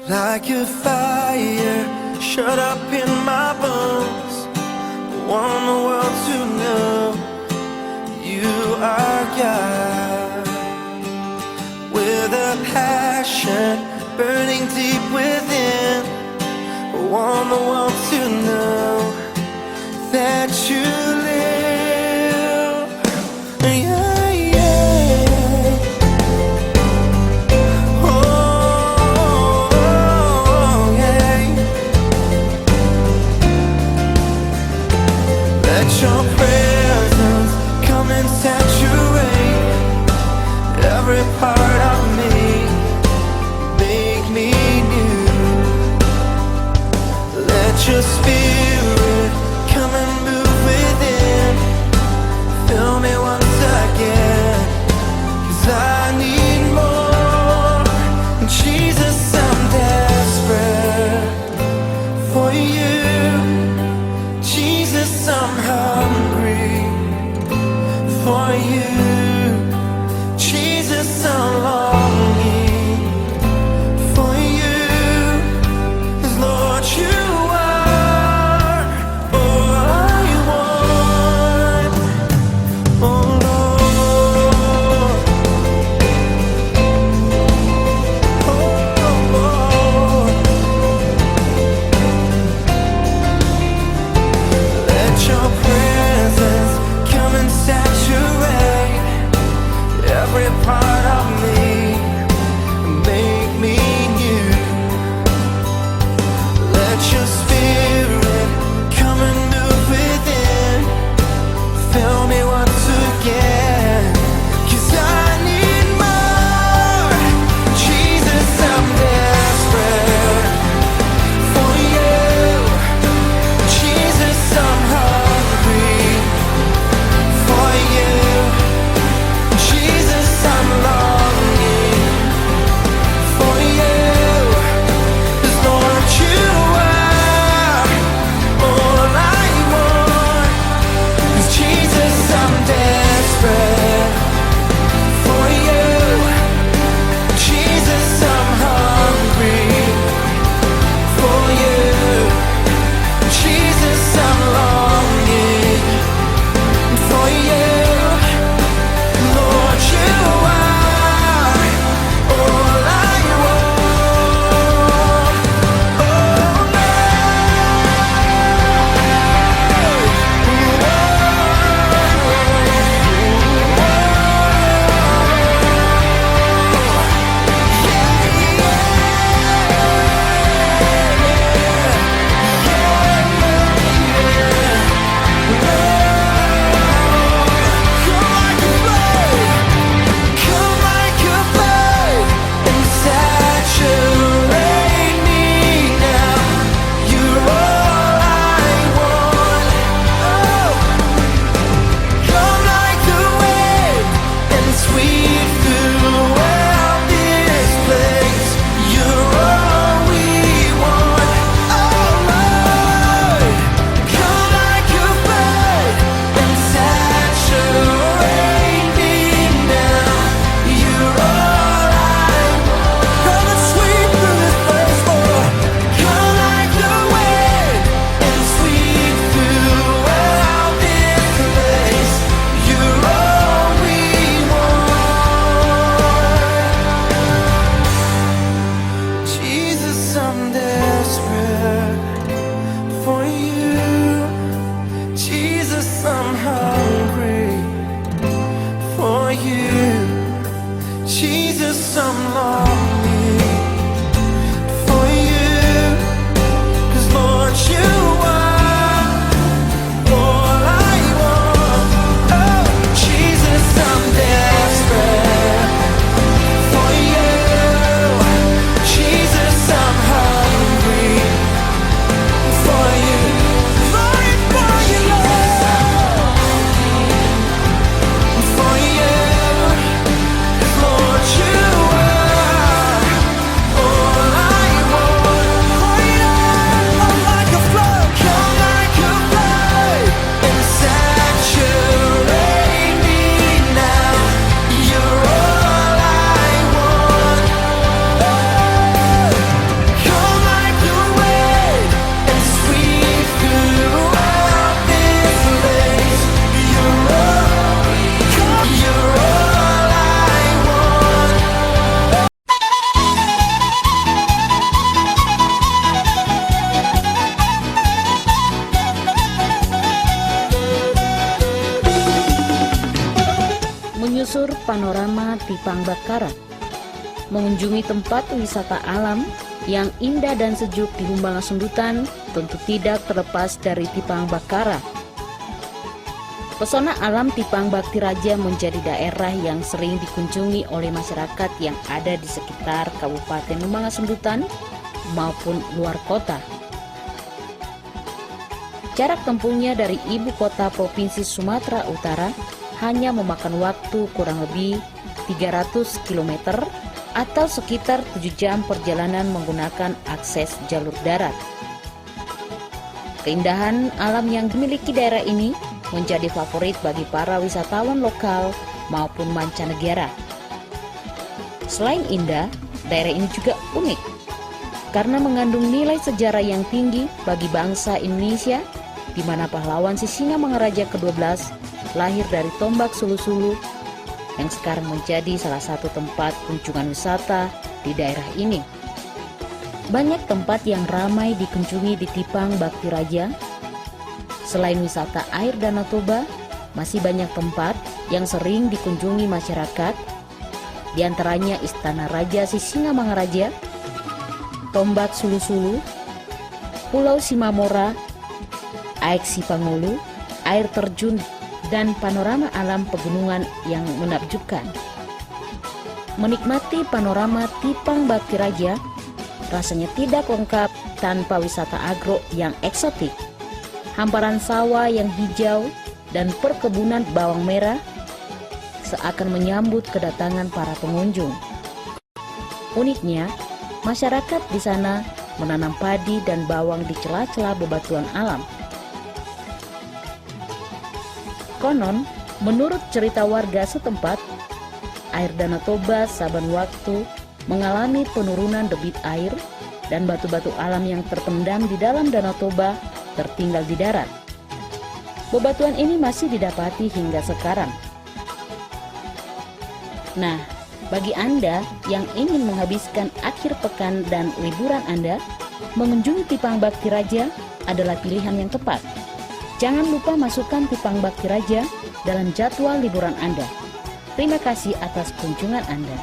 Like a fire shut up in my bones, I want the world to know you are God. With a passion burning deep within, I want the world to know that you live. Yeah, yeah. Oh, yeah. Let your presence come and saturate every part of me. Make me new. Let your spirit come and move within. menyusur panorama Tipang Bakara, mengunjungi tempat wisata alam yang indah dan sejuk di Humbangan Sundutan tentu tidak terlepas dari Tipang Bakara. Pesona alam Tipang Bakti Raja menjadi daerah yang sering dikunjungi oleh masyarakat yang ada di sekitar Kabupaten Humbangan Sundutan maupun luar kota. Jarak tempuhnya dari ibu kota Provinsi Sumatera Utara hanya memakan waktu kurang lebih 300 km atau sekitar 7 jam perjalanan menggunakan akses jalur darat. Keindahan alam yang dimiliki daerah ini menjadi favorit bagi para wisatawan lokal maupun mancanegara. Selain indah, daerah ini juga unik karena mengandung nilai sejarah yang tinggi bagi bangsa Indonesia, di mana pahlawan Sisingamangaraja ke-12 lahir dari Tombak Sulu-Sulu yang sekarang menjadi salah satu tempat kunjungan wisata di daerah ini. Banyak tempat yang ramai dikunjungi di Tipang Bakti Raja. Selain wisata air Danau Toba, masih banyak tempat yang sering dikunjungi masyarakat, di antaranya Istana Raja Sisingamangaraja, Tombak Sulu-Sulu, Pulau Simamora, Aek Sipangulu, air terjun, dan panorama alam pegunungan yang menakjubkan. Menikmati panorama Tipang Bakti Raja rasanya tidak lengkap tanpa wisata agro yang eksotik. Hamparan sawah yang hijau dan perkebunan bawang merah seakan menyambut kedatangan para pengunjung. Uniknya, masyarakat di sana menanam padi dan bawang di celah-celah bebatuan alam. Konon, menurut cerita warga setempat, air Danau Toba saban waktu mengalami penurunan debit air dan batu-batu alam yang terpendam di dalam Danau Toba tertinggal di darat. Bebatuan ini masih didapati hingga sekarang. Nah, bagi Anda yang ingin menghabiskan akhir pekan dan liburan Anda, mengunjungi Tipang Bakti Raja adalah pilihan yang tepat. Jangan lupa masukkan Tipang Bakti Raja dalam jadwal liburan Anda. Terima kasih atas kunjungan Anda.